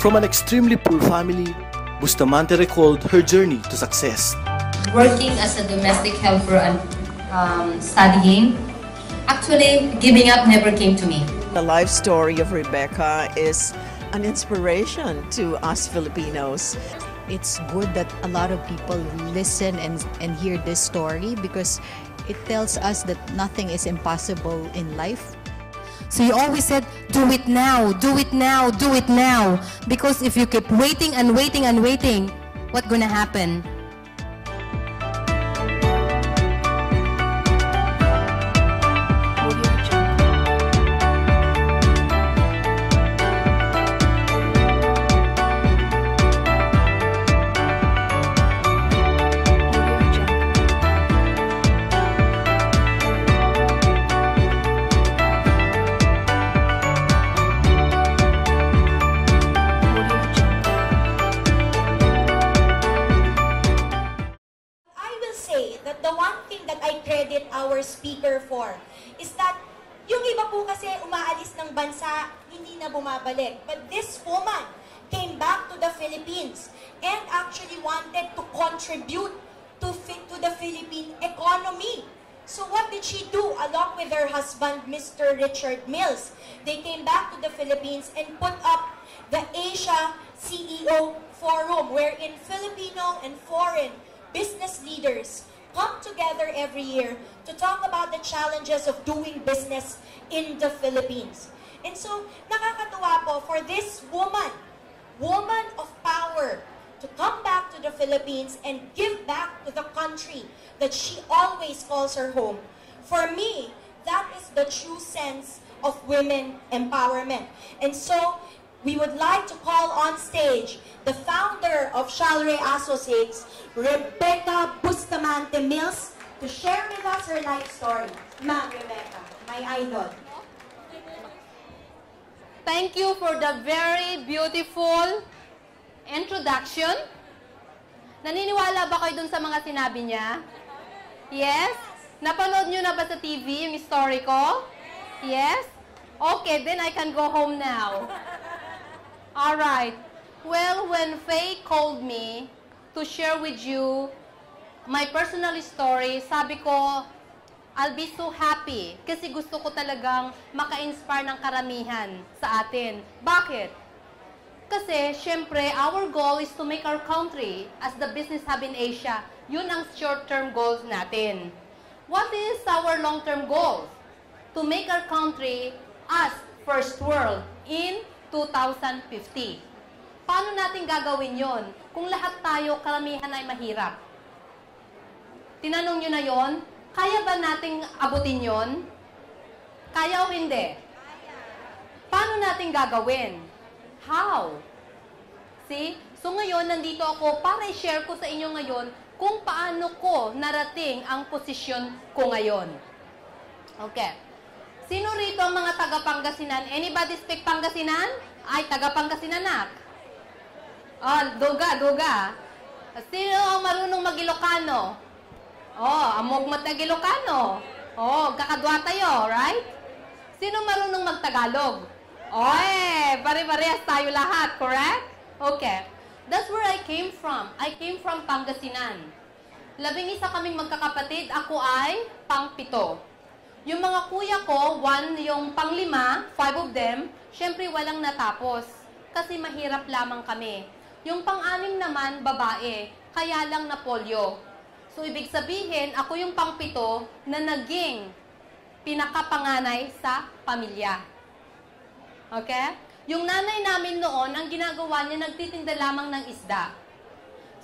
From an extremely poor family, Bustamante recalled her journey to success. Working as a domestic helper and studying, actually giving up never came to me. The life story of Rebecca is an inspiration to us Filipinos. It's good that a lot of people listen and hear this story because it tells us that nothing is impossible in life. So you always said, do it now, do it now, do it now. Because if you keep waiting and waiting and waiting, what's gonna happen? That the one thing that I credit our speaker for is that yung iba po kasi umaalis ng bansa, hindi na bumabalik. But this woman came back to the Philippines and actually wanted to contribute to the Philippine economy. So what did she do along with her husband, Mr. Richard Mills? They came back to the Philippines and put up the Asia CEO Forum, wherein Filipino and foreign business leaders come together every year to talk about the challenges of doing business in the Philippines. And so, nakakatuwa po for this woman of power, to come back to the Philippines and give back to the country that she always calls her home. For me, that is the true sense of women empowerment. And so, we would like to call on stage the founder of Shalray Associates, Rebecca Bustamante Mills, to share with us her life story. Ma'am Rebecca, my idol. Thank you for the very beautiful introduction. Naniniwala ba kayo dun sa mga sinabi niya? Yes? Napanood nyo na ba sa TV yung story ko? Yes? Okay, then I can go home now. Alright. Well, when Faye called me to share with you my personal story, sabi ko, I'll be so happy kasi gusto ko talagang maka-inspire ng karamihan sa atin. Bakit? Kasi, syempre, our goal is to make our country as the business hub in Asia. Yun ang short-term goals natin. What is our long-term goals? To make our country as first world in 2050. Paano natin gagawin yon kung lahat tayo, karamihan ay mahirap? Tinanong nyo na yon, kaya ba nating abutin yon? Kaya o hindi? Paano natin gagawin? How? See? So ngayon, nandito ako para i-share ko sa inyo ngayon kung paano ko narating ang posisyon ko ngayon. Okay. Sino rito ang mga taga-Pangasinan? Anybody speak Pangasinan? Ay, taga-Pangasinan na. Oh, duga. Sino ang marunong mag-Ilocano? Oh, amog matag-Ilocano. Oh, kakadwa tayo, right? Sino marunong mag-Tagalog? Oy, pare-parehas tayo lahat, correct? Okay. That's where I came from. I came from Pangasinan. 11 kaming magkakapatid. Ako ay pang-7. Yung mga kuya ko, 1 yung pang-5, 5 of them, syempre walang natapos. Kasi mahirap lamang kami. Yung pang-6 naman, babae. Kaya lang na polio. So, ibig sabihin, ako yung pang-7 na naging pinakapanganay sa pamilya. Okay? Yung nanay namin noon, ang ginagawa niya, nagtitinda lamang ng isda.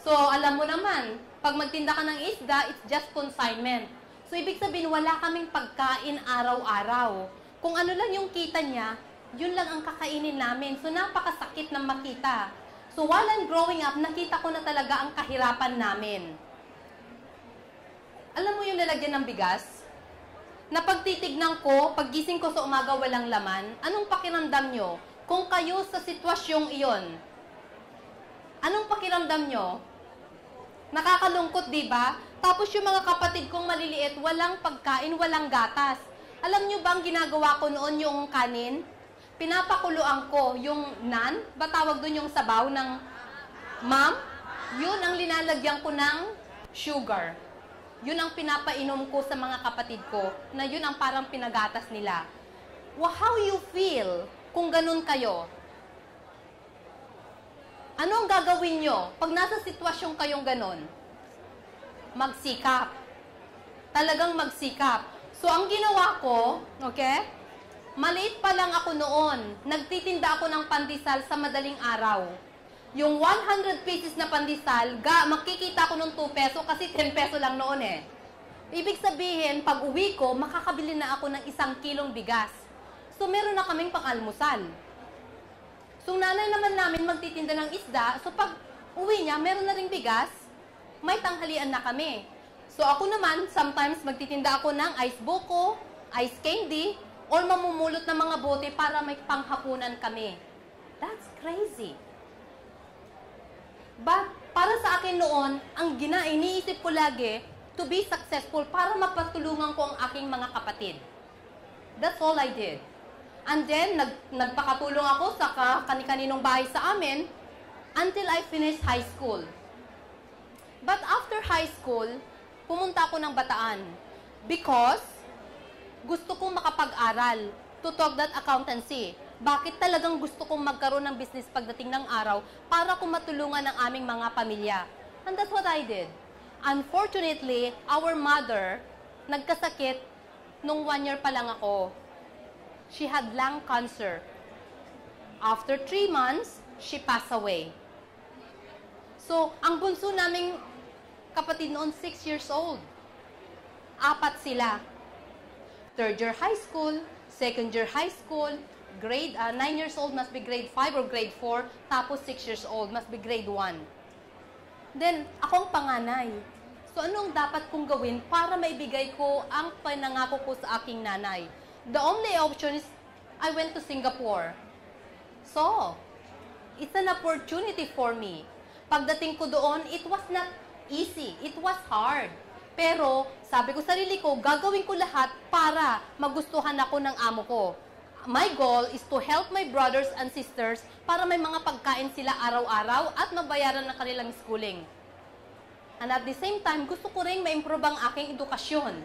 So, alam mo naman, pag magtinda ka ng isda, it's just consignment. So, ibig sabihin, wala kaming pagkain araw-araw. Kung ano lang yung kita niya, yun lang ang kakainin namin. So, napakasakit ng makita. So, while I'm growing up, nakita ko na talaga ang kahirapan namin. Alam mo yung lalagyan ng bigas? Na pagtitignan ko, paggising ko sa umaga walang laman, anong pakiramdam nyo? Kung kayo sa sitwasyong iyon, anong pakiramdam nyo? Nakakalungkot, di ba? Tapos yung mga kapatid kong maliliit, walang pagkain, walang gatas. Alam nyo ba ang ginagawa ko noon yung kanin? pinapakuluan ko yung naan, ba tawag doon yung sabaw ng ma'am? Yun ang linalagyan ko ng sugar. Yun ang pinapainom ko sa mga kapatid ko, na yun ang parang pinagatas nila. How you feel kung ganun kayo? Ano ang gagawin nyo pag nasa sitwasyon kayong ganun? Magsikap. Talagang magsikap. So, ang ginawa ko, okay? Maliit pa lang ako noon. Nagtitinda ako ng pandesal sa madaling araw. Yung 100 pieces na pandesal, makikita ko ng 2 peso kasi 10 peso lang noon eh. Ibig sabihin, pag uwi ko, makakabili na ako ng 1 kilong bigas. So, meron na kaming pang-almusal. So, nanay naman namin magtitinda ng isda. So, pag uwi niya, meron na ring bigas. May tanghalian na kami. So, ako naman, sometimes magtitinda ako ng ice buko, ice candy, or mamumulot ng mga bote para may panghapunan kami. That's crazy. But, para sa akin noon, ang iniisip ko lagi, to be successful para mapatulungan ko ang aking mga kapatid. That's all I did. And then, nagpakatulong ako sa kani-kaninong bahay sa amin until I finished high school. But after high school, pumunta ako ng Bataan because gusto kong makapag-aral to talk that accountancy. Bakit talagang gusto kong magkaroon ng business pagdating ng araw para kung matulungan ang aming mga pamilya. And that's what I did. Unfortunately, our mother, nagkasakit nung 1 year pa lang ako. She had lung cancer. After 3 months, she passed away. So, ang bunso naming kapatid noon, 6 years old. 4 sila. 3rd year high school, 2nd year high school, 9 years old must be grade 5 or grade 4, tapos 6 years old must be grade 1. Then, akong panganay. So, anong dapat kong gawin para maibigay ko ang pinangako ko sa aking nanay? The only option is, I went to Singapore. So, it's an opportunity for me. Pagdating ko doon, it was not easy. It was hard. Pero, sabi ko sarili ko, gagawin ko lahat para magustuhan ako ng amo ko. My goal is to help my brothers and sisters para may mga pagkain sila araw-araw at mabayaran ng kanilang schooling. And at the same time, gusto ko rin ma-improve ang aking edukasyon.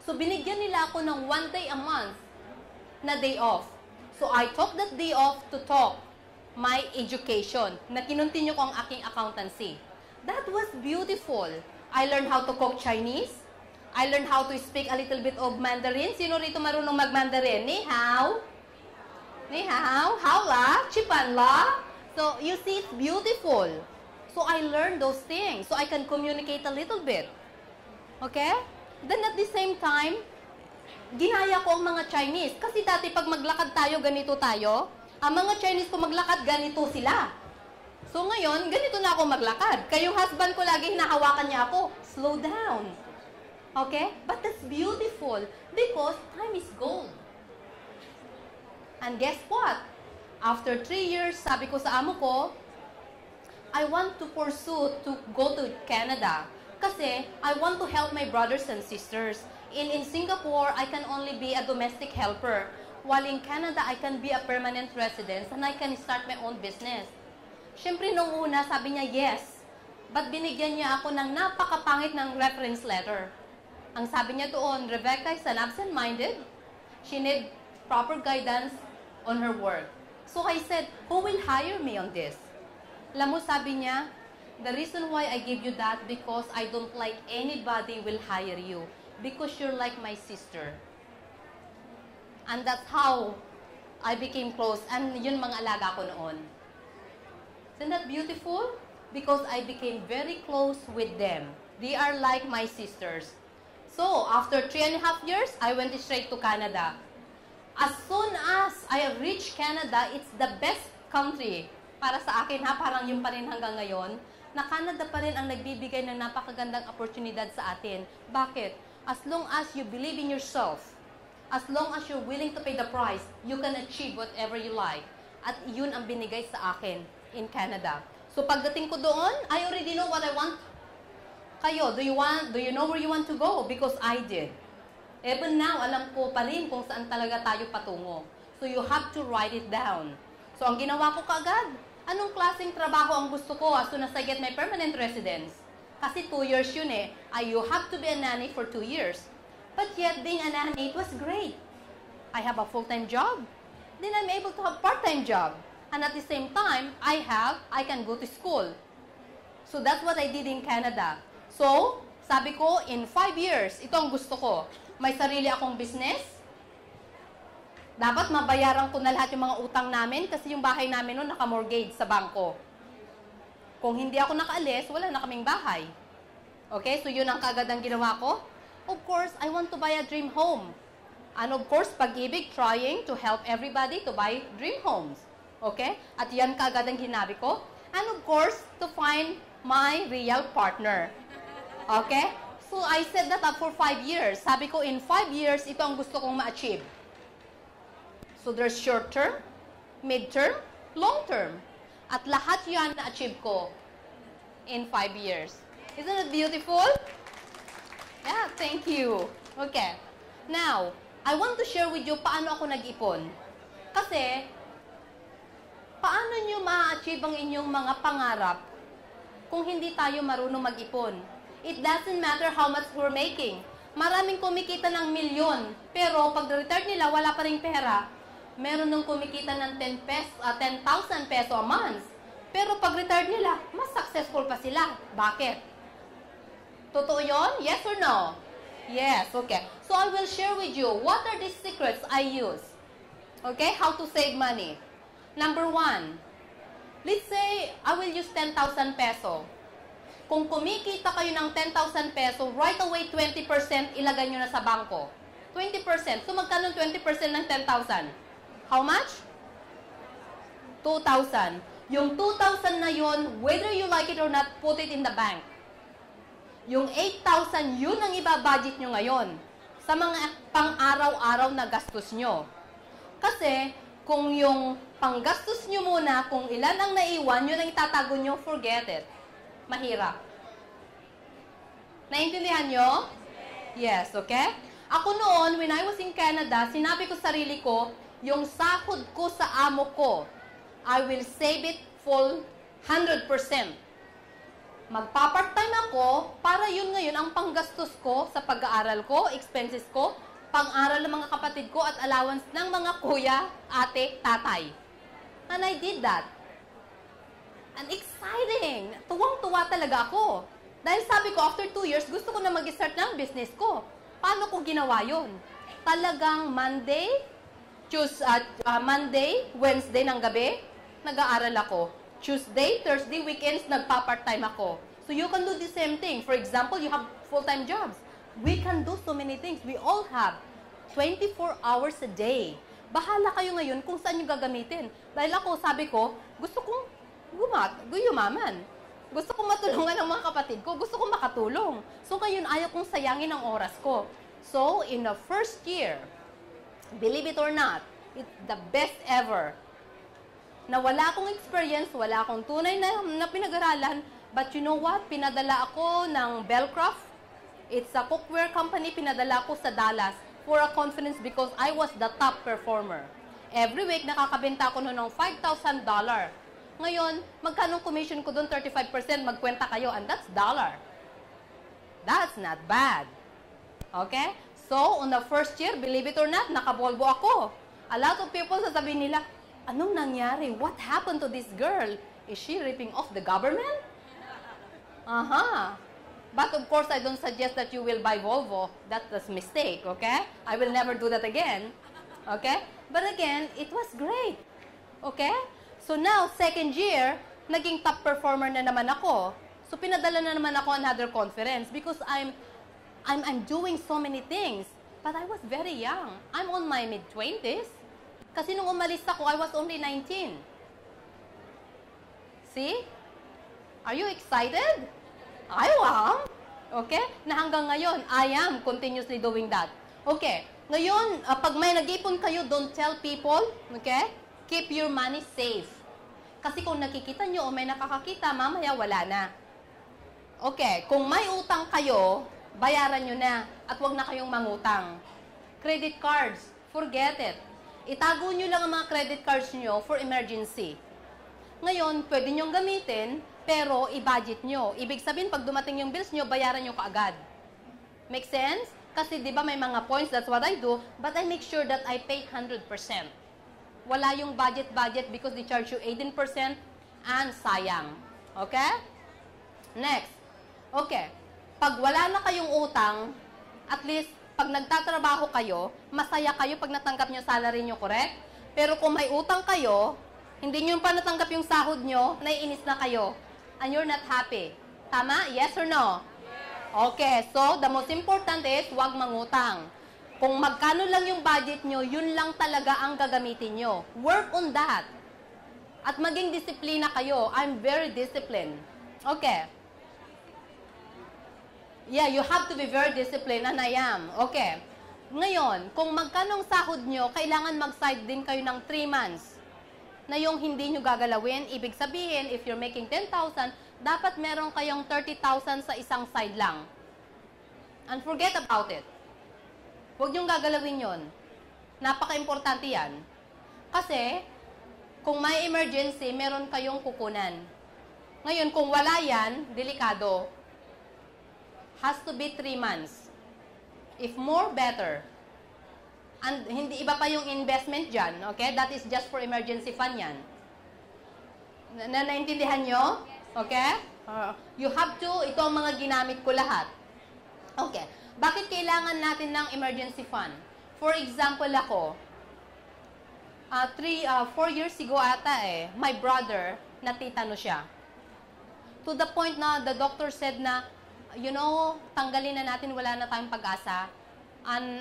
So, binigyan nila ako ng 1 day a month na day off. So, I took that day off to talk my education, na kinontinue ko ang aking accountancy. That was beautiful. I learned how to cook Chinese. I learned how to speak a little bit of Mandarin. Sino rito marunong mag-Mandarin? Ni hao? Ni hao? Hao la? Chipan la? So, you see, it's beautiful. So, I learned those things. So, I can communicate a little bit. Okay? Then, at the same time, ginaya ko ang mga Chinese. Kasi dati, pag maglakad tayo, ganito tayo. Ang mga Chinese ko maglakad, ganito sila. So, ngayon, ganito na ako maglakad. Kayong husband ko lagi hinahawakan niya ako. Slow down. Okay? But that's beautiful because time is gold. And guess what? After 3 years, sabi ko sa amo ko, I want to pursue to go to Canada kasi I want to help my brothers and sisters. In Singapore, I can only be a domestic helper. While in Canada, I can be a permanent resident and I can start my own business. Siyempre, nung una, sabi niya, yes. But binigyan niya ako ng napakapangit ng reference letter. Ang sabi niya doon, Rebecca is an absent-minded. She need proper guidance on her work. So I said, who will hire me on this? Alam mo, sabi niya, the reason why I give you that because I don't like anybody will hire you. Because you're like my sister. And that's how I became close. And yun mga alaga ko noon. Isn't that beautiful? Because I became very close with them. They are like my sisters. So, after 3.5 years, I went straight to Canada. As soon as I reached Canada, it's the best country. Para sa akin ha, parang yung pa rin hanggang ngayon, na Canada pa rin ang nagbibigay ng napakagandang oportunidad sa atin. Bakit? As long as you believe in yourself, as long as you're willing to pay the price, you can achieve whatever you like. At yun ang binigay sa akin in Canada. So pagdating ko doon, I already know what I want. Kayo, do you know where you want to go? Because I did. Even now, alam ko pa rin kung saan talaga tayo patungo. So you have to write it down. So ang ginawa ko kaagad, anong klaseng trabaho ang gusto ko as soon as I get my permanent residence? Kasi 2 years yun eh. You have to be a nanny for 2 years. But yet, being a nanny, it was great. I have a full-time job. Then I'm able to have part-time job. And at the same time, I can go to school. So that's what I did in Canada. So, sabi ko, in 5 years, ito ang gusto ko. May sarili akong business. Dapat mabayaran ko na lahat yung mga utang namin kasi yung bahay namin noon naka-mortgage sa bangko. Kung hindi ako nakaalis, wala na kaming bahay. Okay? So, yun ang kaagad ang ginawa ko. Of course, I want to buy a dream home. And of course, Pag-ibig trying to help everybody to buy dream homes. Okay? At yan kaagad ang hinabi ko. And of course, to find my real partner. Okay? So, I set that up for 5 years. Sabi ko, in 5 years, ito ang gusto kong ma-achieve. So, there's short term, mid-term, long term. At lahat yan na-achieve ko in 5 years. Isn't it beautiful? Yeah, thank you. Okay. Now, I want to share with you paano ako nag-ipon. Kasi, paano nyo ma-achieve ang inyong mga pangarap kung hindi tayo marunong mag-ipon? It doesn't matter how much we're making. Maraming kumikita ng milyon, pero pag retire nila, wala pa ring pera. Meron nung kumikita ng 10,000 peso a month. Pero pag retired nila, mas successful pa sila. Bakit? Totoo yun? Yes or no? Yes, okay. So I will share with you what are the secrets I use. Okay, how to save money. Number 1, let's say I will use 10,000 peso. Kung kumikita kayo ng 10,000 peso, right away 20% ilagay nyo na sa bangko. 20%. So magkano 20% ng 10,000? How much? 2,000. Yung 2,000 na yon, whether you like it or not, put it in the bank. Yung 8,000, yun ang ibabudget nyo ngayon sa mga pang-araw-araw na gastos nyo. Kasi, kung yung panggastos nyo muna, kung ilan ang naiwan, yun ang itatago nyo, forget it. Mahirap. Naintindihan nyo? Yes, okay? Ako noon, when I was in Canada, sinabi ko sarili ko, yung sahod ko sa amo ko, I will save it full 100%. Magpa-part-time ako para yun ngayon ang panggastos ko sa pag-aaral ko, expenses ko, pang-aral ng mga kapatid ko at allowance ng mga kuya, ate, tatay. And I did that. And exciting! Tuwang-tuwa talaga ako. Dahil sabi ko, after 2 years, gusto ko na mag-start ng business ko. Paano ko ginawa yun? Talagang Monday, Wednesday ng gabi, nag-aaral ako. Tuesday, Thursday, weekends, nagpa-part-time ako. So you can do the same thing. For example, you have full-time jobs. We can do so many things. We all have 24 hours a day. Bahala kayo ngayon kung saan nyo gagamitin. Dahil ako, sabi ko, gusto kong yumaman. Gusto kong matulungan ng mga kapatid ko. Gusto kong makatulong. So ngayon, ayaw kong sayangin ang oras ko. So, in the first year, believe it or not, it's the best ever. Na wala akong experience, wala akong tunay na pinag-aralan, but you know what? Pinadala ako ng Bellcraft. It's a cookware company, pinadala ako sa Dallas for a conference because I was the top performer. Every week, nakakabenta ako noon ng $5,000. Ngayon, magkano commission ko doon? 35%, magkwenta kayo, and that's dollar. That's not bad. Okay? So, on the first year, believe it or not, nakabolbo ako. A lot of people sasabihin nila, anong nangyari? What happened to this girl? Is she ripping off the government? But of course, I don't suggest that you will buy Volvo. That's a mistake, okay? I will never do that again. Okay? But again, it was great. Okay? So now, second year, naging top performer na naman ako. So pinadala na naman ako another conference because I'm doing so many things. But I was very young. I'm on my mid-20s. Kasi nung umalis ako, I was only 19. See? Are you excited? I am. Okay? Na hanggang ngayon, I am continuously doing that. Okay. Ngayon, pag may nag-ipon kayo, don't tell people. Okay? Keep your money safe. Kasi kung nakikita nyo o may nakakakita, mamaya wala na. Okay. Kung may utang kayo, bayaran nyo na. At huwag na kayong mangutang. Credit cards, forget it. itago nyo lang ang mga credit cards nyo for emergency. Ngayon, pwede nyong gamitin, pero i-budget nyo. Ibig sabihin, pag dumating yung bills nyo, bayaran nyo kaagad. Make sense? Kasi di ba may mga points, that's what I do, but I make sure that I pay 100%. Wala yung budget because they charge you 18% and sayang. Okay? Next. Okay. Pag wala na kayong utang, at least, pag nagtatrabaho kayo, masaya kayo pag natanggap nyo salary nyo, correct? Pero kung may utang kayo, hindi nyo pa natanggap yung sahod nyo, naiinis na kayo. And you're not happy. Tama? Yes or no? Okay, so the most important is huwag mangutang. Kung magkano lang yung budget nyo, yun lang talaga ang gagamitin nyo. Work on that. At maging disiplina kayo. I'm very disciplined. Okay. Yeah, you have to be very disciplined, and I am. Okay. Ngayon, kung magkano ang sahod nyo, kailangan mag-side din kayo ng 3 months na yung hindi nyo gagalawin. Ibig sabihin, if you're making 10,000, dapat meron kayong 30,000 sa isang side lang. And forget about it. Huwag nyong gagalawin yon. Napaka-importante yan. Kasi, kung may emergency, meron kayong kukunan. Ngayon, kung wala yan, delikado. Has to be 3 months. If more, better. And hindi iba pa yung investment dyan, okay? That is just for emergency fund yan. Naintindihan nyo? Okay? You have to, ito ang mga ginamit ko lahat. Okay. Bakit kailangan natin ng emergency fund? For example ako, 4 years ago ata my brother, natitano siya. To the point na the doctor said na, you know, tanggalin na natin, wala na tayong pag-asa. And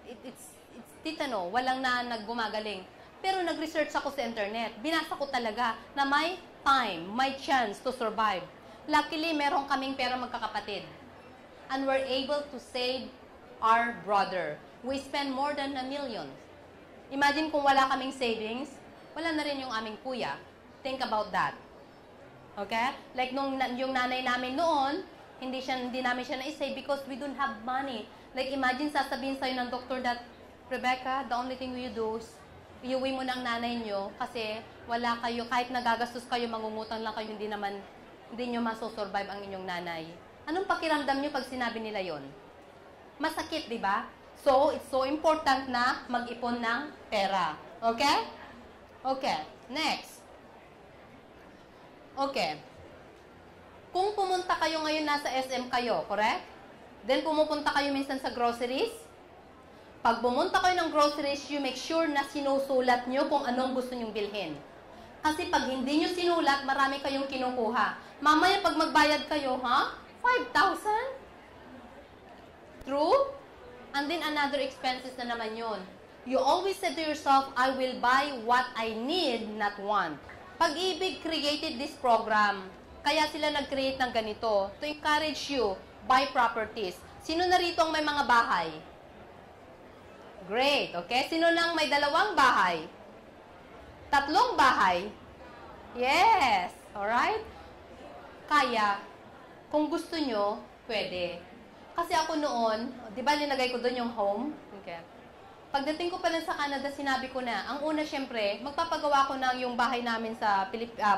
it's titano, walang na naggumagaling. Pero nag-research ako sa internet. Binasa ko talaga na may time, may chance to survive. Luckily, meron kaming pera magkakapatid. And we're able to save our brother. We spend more than $1 million. Imagine kung wala kaming savings, wala na rin yung aming kuya. Think about that. Okay? Like yung nanay namin noon, hindi namin siya na-save because we don't have money. Like imagine sasabihin sa'yo ng doctor that, Rebecca, the only thing you do is iuwi mo ng nanay nyo kasi wala kayo, kahit nagagastos kayo, mangungutang lang kayo, hindi nyo masosurvive ang inyong nanay. Anong pakiramdam nyo pag sinabi nila yon? Masakit, di ba? So, it's so important na mag-ipon ng pera. Okay? Okay. Next. Okay. Kung pumunta kayo ngayon, nasa SM kayo, correct? Then pumupunta kayo minsan sa groceries. Pag pumunta kayo ng groceries, you make sure na sinusulat nyo kung anong gusto nyong bilhin. Kasi pag hindi nyo sinulat, marami kayong kinukuha. Mamaya pag magbayad kayo, 5,000? True? And then another expenses na naman yun. You always say to yourself, I will buy what I need, not want. Pag-ibig created this program. Kaya sila nag-create ng ganito to encourage you, buy properties. Sino na rito ang may mga bahay? Great, okay? Sino nang may 2 bahay? 3 bahay? Yes, alright? Kaya, kung gusto nyo, pwede. Kasi ako noon, di ba linagay ko doon yung home? Okay. Pagdating ko pa lang sa Canada, sinabi ko na, ang una syempre, magpapagawa ko ng yung bahay namin sa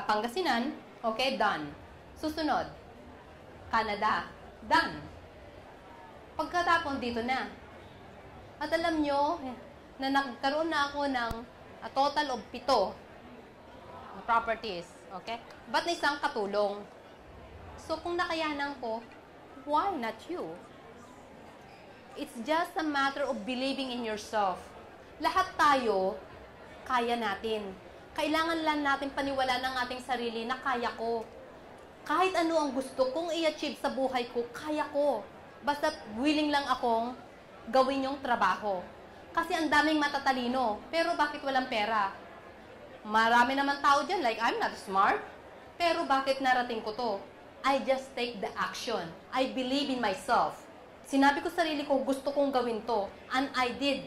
Pangasinan. Okay, done. Susunod, Canada. Done. Pagkatapon dito na. At alam nyo, na nagkaroon na ako ng a total of 7 properties. Okay? Ba't na isang katulong? So, kung nakayanan ko, why not you? It's just a matter of believing in yourself. Lahat tayo, kaya natin. Kailangan lang natin paniwala ng ating sarili na kaya ko. Kahit ano ang gusto kong i-achieve sa buhay ko, kaya ko. Basta willing lang akong gawin yung trabaho. Kasi ang daming matatalino. Pero bakit walang pera? Marami naman tao dyan, like I'm not smart. Pero bakit narating ko to? I just take the action. I believe in myself. Sinabi ko sa sarili ko, gusto kong gawin to. And I did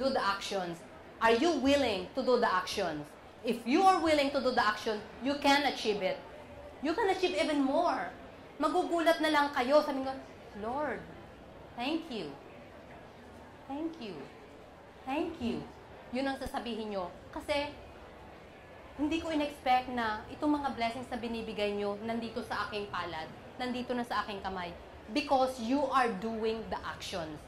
do the actions. Are you willing to do the actions? If you are willing to do the action, you can achieve it. You can achieve even more. Magugulat na lang kayo. Sabi ko, Lord, thank you. Thank you. Thank you. Yun ang sasabihin nyo. Kasi, hindi ko in-expect na itong mga blessings na binibigay nyo nandito sa aking palad, nandito na sa aking kamay. Because you are doing the actions.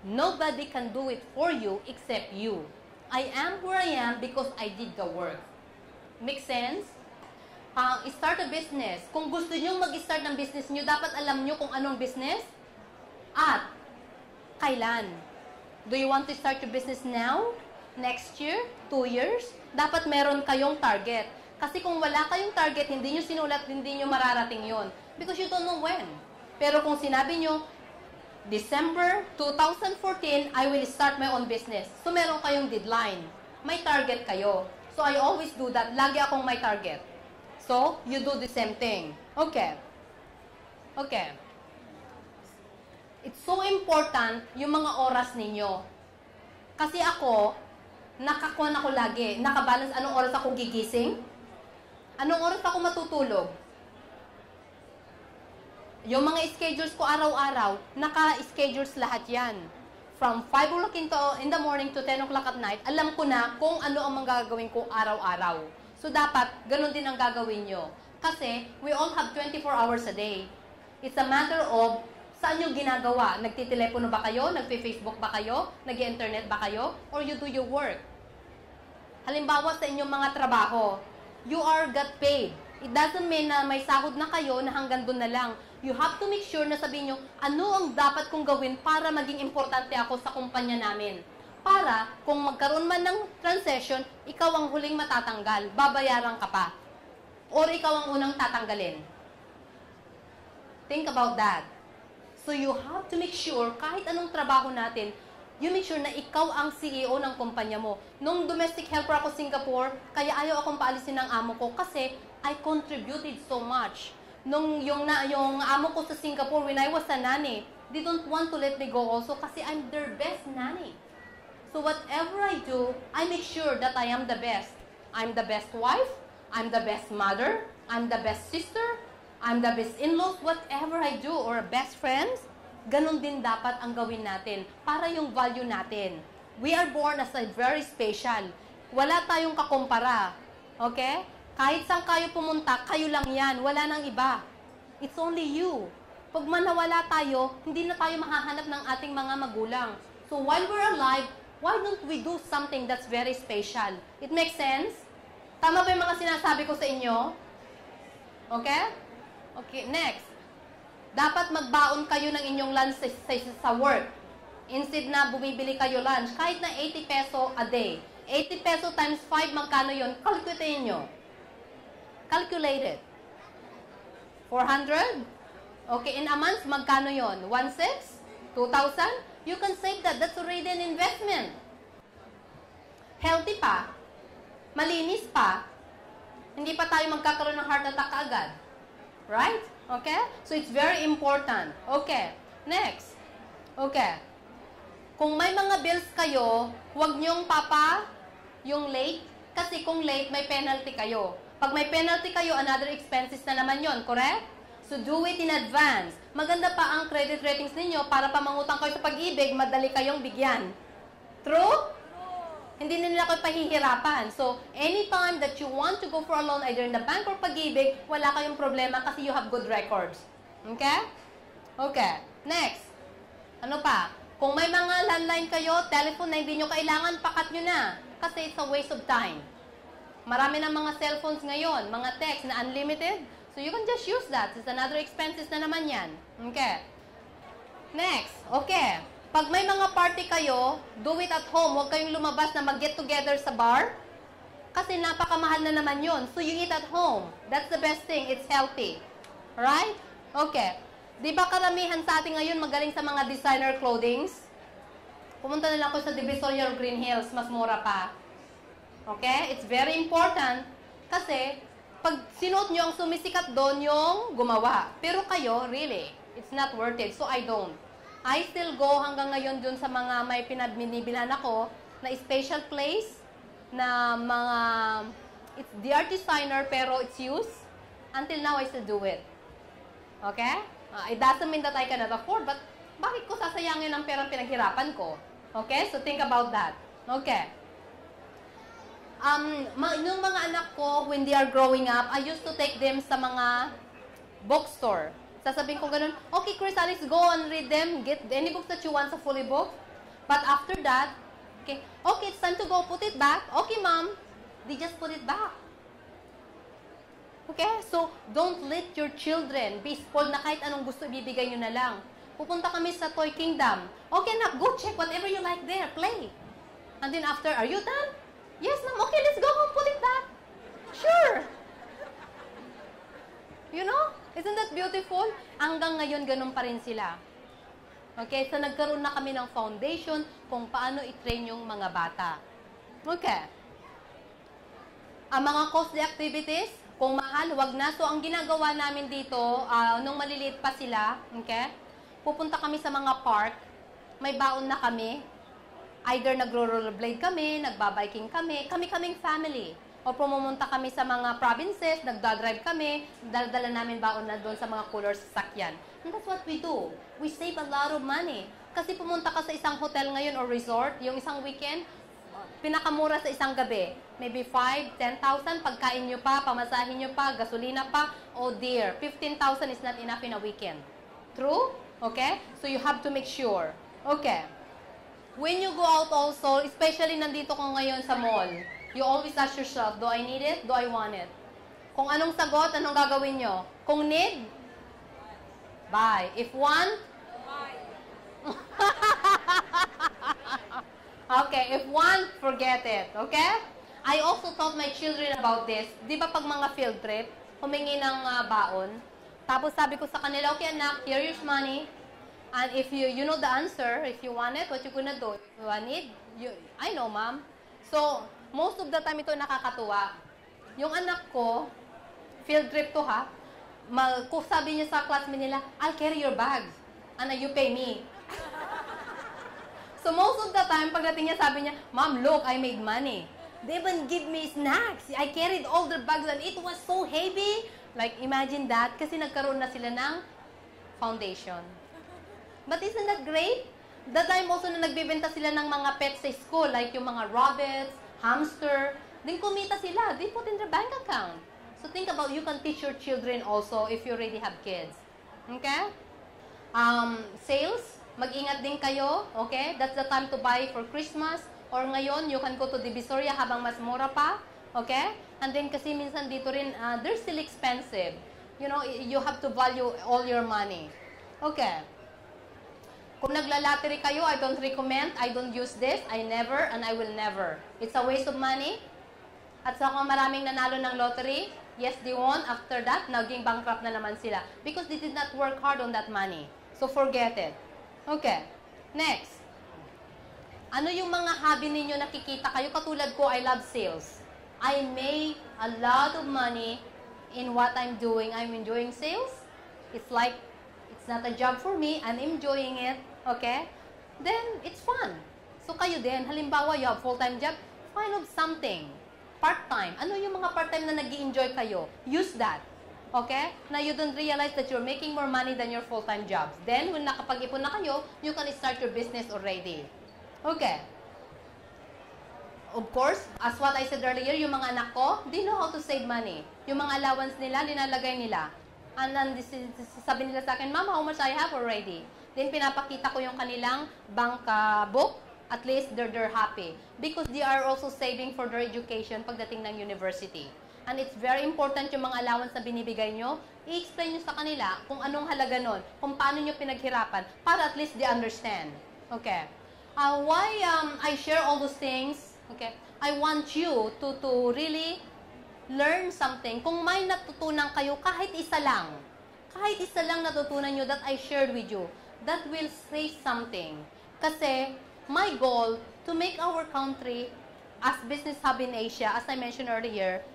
Nobody can do it for you except you. I am where I am because I did the work. Make sense? Start a business. Kung gusto nyo mag-start ng business nyo, dapat alam nyo kung anong business at kailan. Do you want to start your business now? Next year? 2 years? Dapat meron kayong target. Kasi kung wala kayong target, hindi nyo sinulat, hindi nyo mararating yon. Because you don't know when. Pero kung sinabi nyo, December 2014, I will start my own business. So meron kayong deadline. May target kayo. So I always do that. Lagi akong may target. So, you do the same thing. Okay. Okay. It's so important yung mga oras ninyo. Kasi ako, nakakuan ako lagi. Nakabalance anong oras ako gigising? Anong oras ako matutulog? Yung mga schedules ko araw-araw, naka-schedules lahat yan. From 5 o'clock in the morning to 10 o'clock at night, alam ko na kung ano ang mga gagawin ko araw-araw. So, dapat, ganun din ang gagawin nyo. Kasi, we all have 24 hours a day. It's a matter of, saan nyo ginagawa? Nagtitelepono ba kayo? Nagpe-Facebook ba kayo? Nag-internet ba kayo? Or you do your work? Halimbawa sa inyong mga trabaho, you are got paid. It doesn't mean na may sahod na kayo na hanggang doon na lang. You have to make sure na sabihin nyo, ano ang dapat kong gawin para maging importante ako sa kumpanya namin. Para, kung magkaroon man ng transaction, ikaw ang huling matatanggal, babayaran ka pa. Or ikaw ang unang tatanggalin. Think about that. So you have to make sure, kahit anong trabaho natin, you make sure na ikaw ang CEO ng kumpanya mo. Nung domestic helper ako Singapore, kaya ayaw akong paalisin ng amo ko kasi I contributed so much. Nung yung amo ko sa Singapore, when I was a nanny, they don't want to let me go also kasi I'm their best nanny. So whatever I do, I make sure that I am the best. I'm the best wife, I'm the best mother, I'm the best sister, I'm the best in-laws, whatever I do, or best friends, ganun din dapat ang gawin natin para yung value natin. We are born as a very special. Wala tayong kakumpara. Okay? Kahit saan kayo pumunta, kayo lang yan. Wala nang iba. It's only you. Pag manawala tayo, hindi na tayo mahahanap ng ating mga magulang. So while we're alive, why don't we do something that's very special? It makes sense? Tama ba yung mga sinasabi ko sa inyo? Okay? Okay, next. Dapat magbaon kayo ng inyong lunch sa work. Instead na bumibili kayo lunch, kahit na 80 peso a day. 80 peso times 5, magkano yun? Calculate nyo. Calculate it. 400? Okay, in a month, magkano yun? 1,600? 2,000? You can save that. That's already an investment. Healthy pa. Malinis pa. Hindi pa tayo magkakaroon ng heart attack agad. Right? Okay? So, it's very important. Okay. Next. Okay. Kung may mga bills kayo, huwag nyong yung late. Kasi kung late, may penalty kayo. Pag may penalty kayo, another expenses na naman yon, correct? So, do it in advance. Maganda pa ang credit ratings ninyo para pamangutang kayo sa pag-ibig, madali kayong bigyan. True? Hindi na nila kayo pahihirapan. So, anytime that you want to go for a loan, either in the bank or pag-ibig, wala kayong problema kasi you have good records. Okay? Okay. Next. Ano pa? Kung may mga landline kayo, telephone na hindi nyo kailangan, pakat nyo na. Kasi it's a waste of time. Marami ng mga cellphones ngayon, mga text na unlimited. So, you can just use that. It's another expenses na naman yan. Okay. Next. Okay. Pag may mga party kayo, do it at home. Huwag kayong lumabas na mag-get together sa bar. Kasi napakamahal na naman yun. So, you eat at home. That's the best thing. It's healthy. Right? Okay. Di ba karamihan sa atin ngayon magaling sa mga designer clothings? Pumunta na lang ako sa Divisoria Green Hills. Mas mura pa. Okay? It's very important. Kasi, pag sinuot nyo, ang sumisikat doon yung gumawa. Pero kayo, really, it's not worth it. So, I don't. I still go hanggang ngayon dun sa mga may pinabinibilan ako na special place na mga, they are designer pero it's used. Until now, I still do it. Okay? It doesn't mean that I cannot afford, but bakit ko sasayangin ang perang pinaghirapan ko? Okay? So, think about that. Okay. Yung mga anak ko, when they are growing up, I used to take them sa mga bookstore. Sasabihin ko ganun, okay, Chris, Alex, go and read them. Get any books that you want sa fully book. But after that, okay, it's time to go. Put it back. Okay, mom. They just put it back. Okay? So, don't let your children be spoiled na kahit anong gusto ibibigay nyo na lang. Pupunta kami sa Toy Kingdom. Okay, anak, go check whatever you like there. Play. And then after, are you done? Yes, ma'am. Okay, let's go home. Put it back. Sure. You know? Isn't that beautiful? Hanggang ngayon, ganun pa rin sila. Okay? So, nagkaroon na kami ng foundation kung paano i-train yung mga bata. Okay. Ang mga costly activities, kung mahal, wag na. So, ang ginagawa namin dito, nung maliliit pa sila, okay? Pupunta kami sa mga park, may baon na kami. Either nagro-rollerblade kami, nagbabiking kami, kami-kaming family. O pumunta kami sa mga provinces, nagdadrive kami, dala namin baon na doon sa mga cooler sasakyan. And that's what we do. We save a lot of money. Kasi pumunta ka sa isang hotel ngayon or resort, yung isang weekend, pinakamura sa isang gabi. Maybe 5, 10,000, pagkain nyo pa, pamasahin nyo pa, gasolina pa. Oh dear, 15,000 is not enough in a weekend. True? Okay? So you have to make sure. Okay. When you go out also, especially nandito ko ngayon sa mall, you always ask yourself, do I need it? Do I want it? Kung anong sagot, anong gagawin nyo? Kung need, buy. If want, buy. Okay, if want, forget it. Okay? I also taught my children about this. Di ba pag mga field trip, humingi ng baon, tapos sabi ko sa kanila, okay anak, here is money. And if you know the answer, if you want it, what you gonna do? You want it? I know, ma'am. So, most of the time ito nakakatuwa. Yung anak ko, field trip to ha, kung sabi niya sa classmate nila, I'll carry your bags. And you pay me. So, most of the time, pagdating niya, sabi niya, Mom, look, I made money. They even give me snacks. I carried all their bags and it was so heavy. Like, imagine that, kasi nagkaroon na sila ng foundation. But isn't that great? That time also na nagbibenta sila ng mga pets sa school, like yung mga rabbits, hamster, din kumita sila. They put in their bank account. So think about, you can teach your children also if you already have kids. Okay? Sales, mag-ingat din kayo. Okay? That's the time to buy for Christmas. Or ngayon, you can go to Divisoria habang mas mura pa. Okay? And then kasi minsan dito rin, they're still expensive. You know, you have to value all your money. Okay. Kung nagla-lottery kayo, I don't recommend, I don't use this, I never, and I will never. It's a waste of money. At sa kung maraming nanalo ng lottery, yes, they won. After that, naging bankrupt na naman sila. Because they did not work hard on that money. So, forget it. Okay. Next. Ano yung mga hobby ninyo nakikita kayo? Katulad ko, I love sales. I make a lot of money in what I'm doing. I'm enjoying sales. It's like, it's not a job for me. I'm enjoying it. Okay? Then, it's fun. So, kayo din, halimbawa, you have full-time job, find out something. Part-time. Ano yung mga part-time na nag-i-enjoy kayo? Use that. Okay? Now, you don't realize that you're making more money than your full-time jobs. Then, when nakapag-ipon na kayo, you can start your business already. Okay. Of course, as what I said earlier, yung mga anak ko, they know how to save money. Yung mga allowance nila, linalagay nila. And then, sabi nila sa akin, Mom, how much I have already? Then, pinapakita ko yung kanilang bank book. At least, they're happy. Because they are also saving for their education pagdating ng university. And it's very important yung mga allowance na binibigay nyo. I-explain nyo sa kanila kung anong halaga nun, kung paano nyo pinaghirapan, para at least they understand. Okay. Why I share all those things, okay, I want you to really learn something. Kung may natutunan kayo, kahit isa lang natutunan nyo that I shared with you, that will say something. Kasi, my goal, to make our country as business hub in Asia, as I mentioned earlier,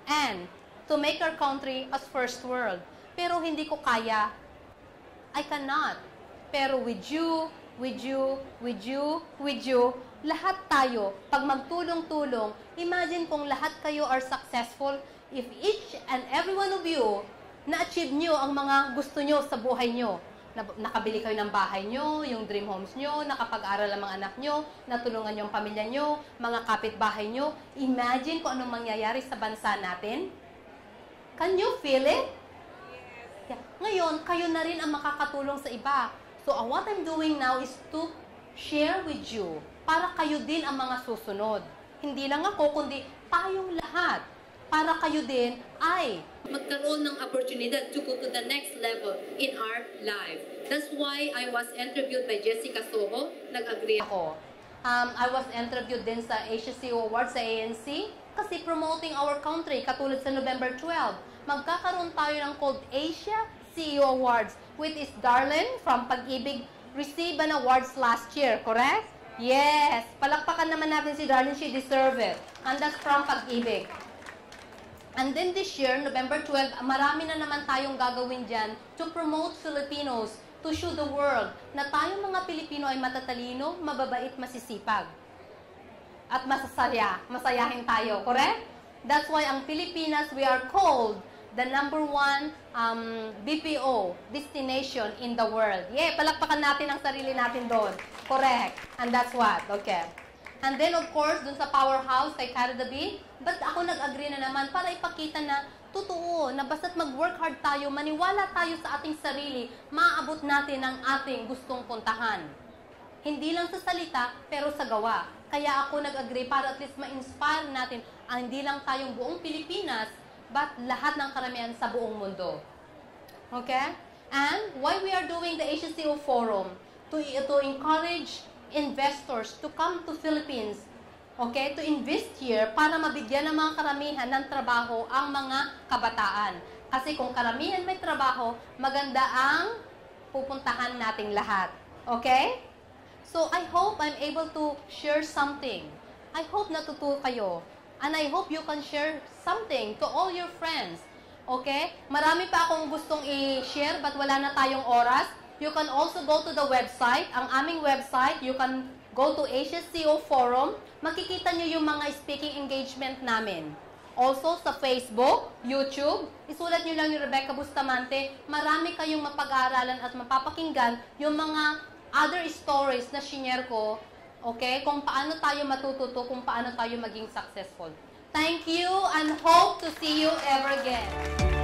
and to make our country as first world. Pero hindi ko kaya. I cannot. Pero with you, lahat tayo, pag magtulong-tulong, imagine kung lahat kayo are successful, if each and every one of you na-achieve nyo ang mga gusto nyo sa buhay nyo. nakabili kayo ng bahay nyo, yung dream homes nyo, nakapag-aral ang mga anak nyo, natulungan yung pamilya nyo, mga kapitbahay nyo. Imagine kung anong mangyayari sa bansa natin. Can you feel it? Yeah. Ngayon, kayo na rin ang makakatulong sa iba. So, what I'm doing now is to share with you para kayo din ang mga susunod. Hindi lang ako, kundi tayong lahat. Para kayo din ay magkaroon ng opportunity to go to the next level in our life. That's why I was interviewed by Jessica Soho. Nag-agree ako. I was interviewed din sa Asia CEO Awards sa ANC kasi promoting our country, katulad sa November 12. Magkakaroon tayo ng called Asia CEO Awards with is Darlene from Pag-ibig received an awards last year, correct? Yes. Palakpakan naman natin si Darlene, she deserve it. And that's from Pag-ibig. And then this year, November 12, marami na naman tayong gagawin dyan to promote Filipinos, to show the world na tayong mga Pilipino ay matatalino, mababait, masisipag. At masayahin tayo, correct? That's why ang Pilipinas, we are called the #1 BPO destination in the world. Yeah, palakpakan natin ang sarili natin doon. Correct. And that's what, okay. And then, of course, dun sa powerhouse kay Cara David, but ako nag-agree na naman para ipakita na totoo, na basta't mag-work hard tayo, maniwala tayo sa ating sarili, maaabot natin ang ating gustong puntahan. Hindi lang sa salita, pero sa gawa. Kaya ako nag-agree para at least ma-inspire natin ang hindi lang tayong buong Pilipinas, but lahat ng karamihan sa buong mundo. Okay? And why we are doing the Asia CEO Forum? To encourage investors to come to Philippines, okay, to invest here para mabigyan ng mga karamihan ng trabaho ang mga kabataan. Kasi kung karamihan may trabaho, maganda ang pupuntahan nating lahat. Okay? So, I hope I'm able to share something. I hope natutuwa kayo. And I hope you can share something to all your friends. Okay? Marami pa akong gustong i-share but wala na tayong oras. You can also go to the website. Ang aming website, you can go to Asia CEO Forum. Makikita nyo yung mga speaking engagement namin. Also, sa Facebook, YouTube, isulat nyo lang yung Rebecca Bustamante. Marami kayong mapag-aaralan at mapapakinggan yung mga other stories na shinare ko, okay? Kung paano tayo matututo, kung paano tayo maging successful. Thank you and hope to see you ever again.